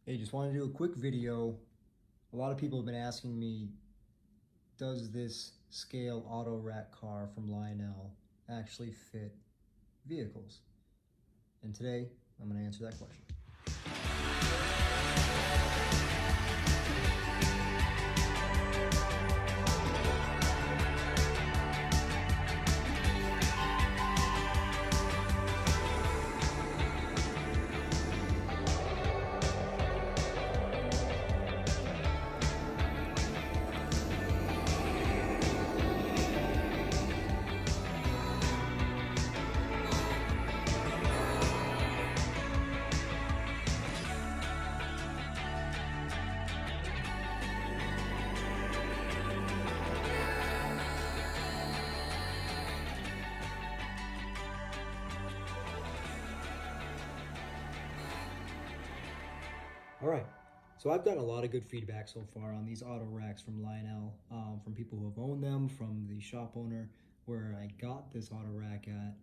Hey, just wanted to do a quick video. A lot of people have been asking me, does this scale Autorack car from Lionel actually fit vehicles? And today, I'm going to answer that question. All right, so I've gotten a lot of good feedback so far on these auto racks from Lionel, from people who have owned them, from the shop owner where I got this auto rack at,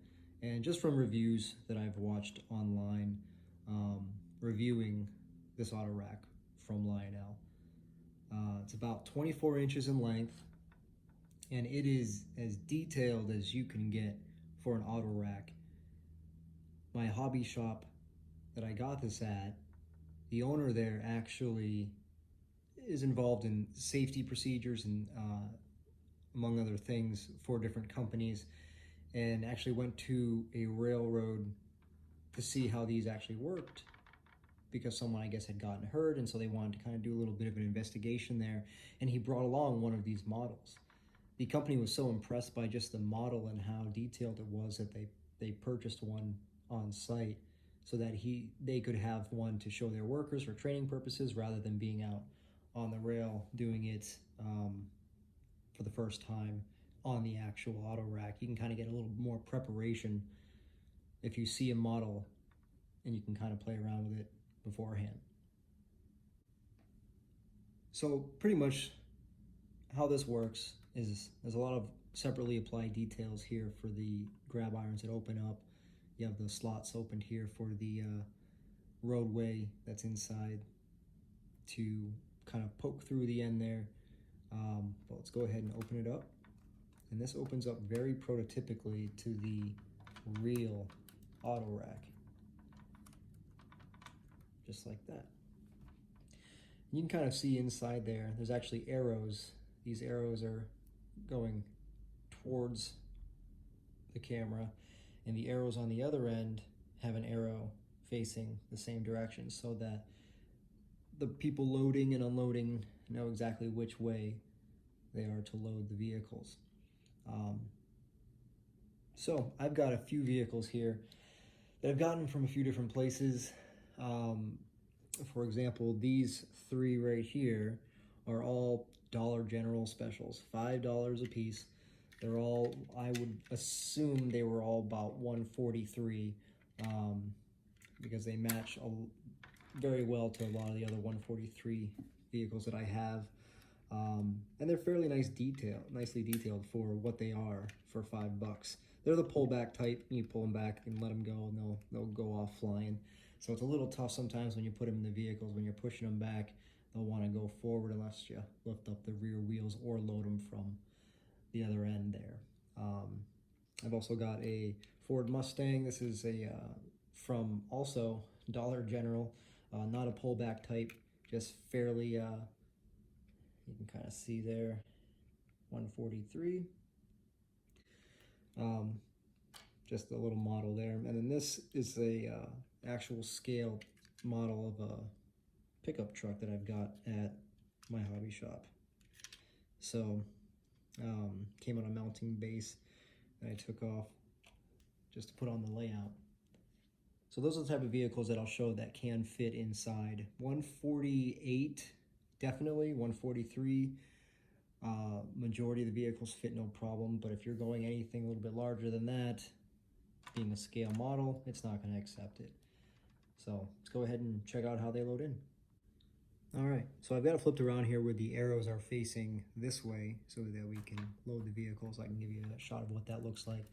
and just from reviews that I've watched online reviewing this auto rack from Lionel. It's about 24 inches in length, and it is as detailed as you can get for an auto rack. My hobby shop that I got this at, the owner there actually is involved in safety procedures and among other things for different companies, and actually went to a railroad to see how these actually worked because someone, I guess, had gotten hurt, and so they wanted to kind of do a little bit of an investigation there, and he brought along one of these models. The company was so impressed by just the model and how detailed it was that they purchased one on site so that they could have one to show their workers for training purposes rather than being out on the rail doing it for the first time on the actual auto rack. You can kind of get a little more preparation if you see a model and you can kind of play around with it beforehand. So pretty much how this works is there's a lot of separately applied details here for the grab irons that open up. You have the slots opened here for the roadway that's inside to kind of poke through the end there. But let's go ahead and open it up. And this opens up very prototypically to the real auto rack. Just like that. You can kind of see inside there's actually arrows. These arrows are going towards the camera, and the arrows on the other end have an arrow facing the same direction so that the people loading and unloading know exactly which way they are to load the vehicles. So I've got a few vehicles here that I've gotten from a few different places. For example, these three right here are all Dollar General specials, $5 a piece. They're all, I would assume they were all about $143 because they match very well to a lot of the other $143 vehicles that I have. And they're fairly nicely detailed for what they are for $5. They're the pullback type. You pull them back and let them go, and they'll go off flying. So it's a little tough sometimes when you put them in the vehicles. When you're pushing them back, they'll want to go forward unless you lift up the rear wheels or load them from the other end there. I've also got a Ford Mustang. This is from also Dollar General, not a pullback type, just fairly, you can kind of see there, 143. Just a little model there. And then this is a actual scale model of a pickup truck that I've got at my hobby shop. So came on a mounting base that I took off just to put on the layout. So those are the type of vehicles that I'll show that can fit inside. 148, definitely. 143, majority of the vehicles fit no problem. But if you're going anything a little bit larger than that, being a scale model, it's not going to accept it. So let's go ahead and check out how they load in. All right, so I've got it flipped around here where the arrows are facing this way so that we can load the vehicles. I can give you a shot of what that looks like.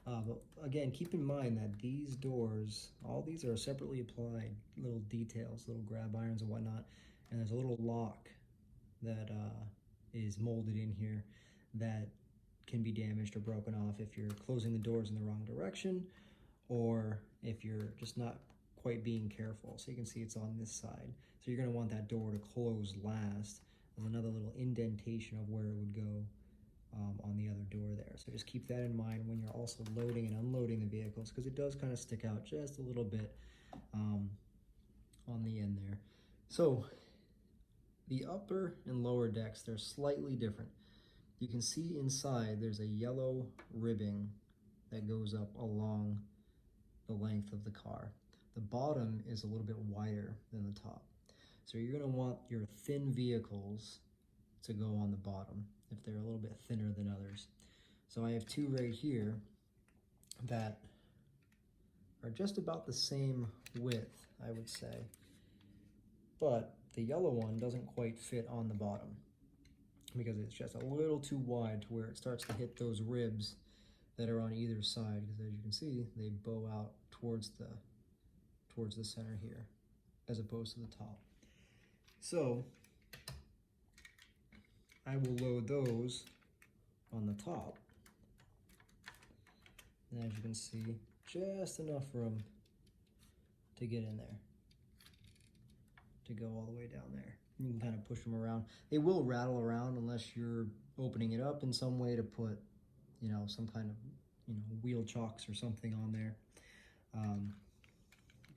But again, keep in mind that these doors, all these are separately applied little details, little grab irons and whatnot, and there's a little lock that is molded in here that can be damaged or broken off if you're closing the doors in the wrong direction, or if you're just not quite being careful. So you can see it's on this side. So you're going to want that door to close last. There's another little indentation of where it would go on the other door there. So just keep that in mind when you're also loading and unloading the vehicles, because it does kind of stick out just a little bit on the end there. So the upper and lower decks, they're slightly different. You can see inside there's a yellow ribbing that goes up along the length of the car. The bottom is a little bit wider than the top. So you're going to want your thin vehicles to go on the bottom if they're a little bit thinner than others. So I have two right here that are just about the same width, I would say. But the yellow one doesn't quite fit on the bottom because it's just a little too wide to where it starts to hit those ribs that are on either side, because as you can see, they bow out towards the center here as opposed to the top. So I will load those on the top, and as you can see, just enough room to get in there, to go all the way down there. You can kind of push them around. They will rattle around unless you're opening it up in some way to put, you know, some kind of, you know, wheel chocks or something on there.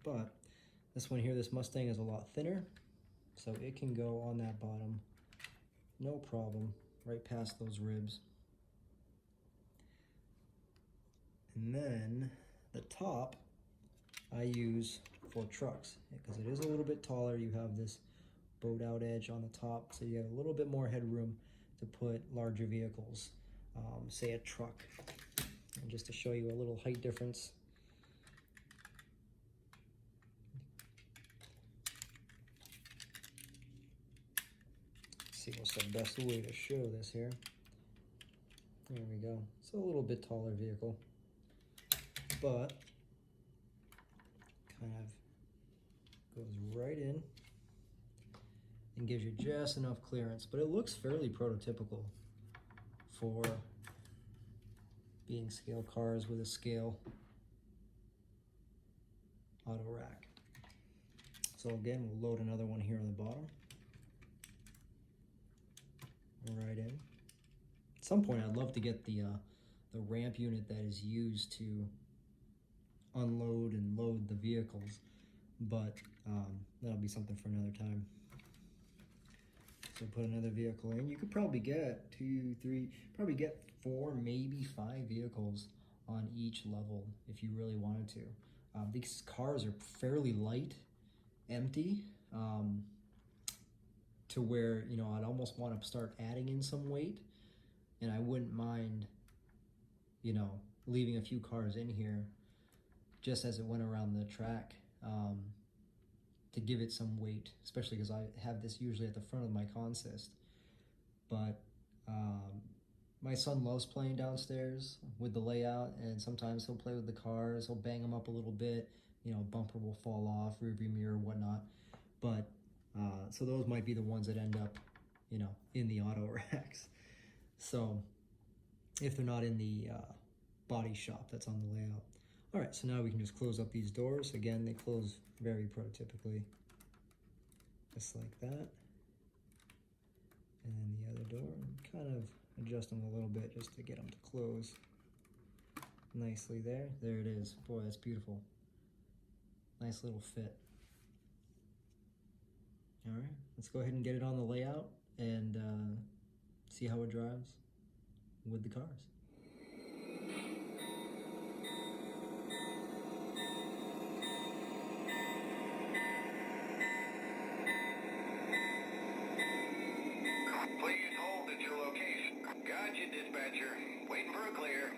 But this one here, this Mustang, is a lot thinner, so it can go on that bottom, no problem, right past those ribs. And then the top I use for trucks, because it is a little bit taller. You have this bowed out edge on the top, so you have a little bit more headroom to put larger vehicles, say a truck. And just to show you a little height difference, let's see what's the best way to show this here. There we go. It's a little bit taller vehicle, but kind of goes right in and gives you just enough clearance. But it looks fairly prototypical for being scale cars with a scale auto rack. So again, we'll load another one here on the bottom. Right in. At some point, I'd love to get the ramp unit that is used to unload and load the vehicles, but that'll be something for another time. So put another vehicle in. You could probably get 2, 3, probably get 4, maybe 5 vehicles on each level if you really wanted to. These cars are fairly light, empty, to where, you know, I'd almost want to start adding in some weight, and I wouldn't mind, you know, leaving a few cars in here just as it went around the track, to give it some weight, especially because I have this usually at the front of my consist. But my son loves playing downstairs with the layout, and sometimes he'll play with the cars, he'll bang them up a little bit, you know, bumper will fall off, rear view mirror, whatnot. But so those might be the ones that end up, you know, in the auto racks. So if they're not in the body shop that's on the layout. All right, so now we can just close up these doors. Again, they close very prototypically, just like that. And then the other door, kind of adjust them a little bit just to get them to close nicely there. There it is. Boy, that's beautiful. Nice little fit. All right, let's go ahead and get it on the layout and see how it drives with the cars. Please hold at your location. Gotcha, dispatcher. Waiting for a clear.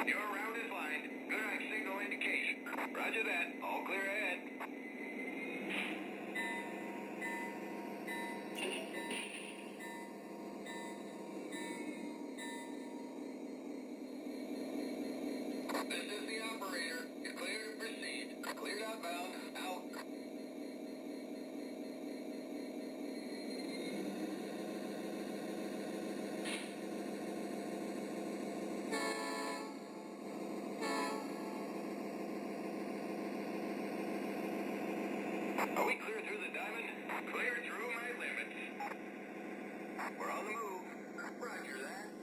Your route is lined. Good on signal indication. Roger that. All clear ahead. Are we clear through the diamond? Clear through my limits. We're on the move. Roger that.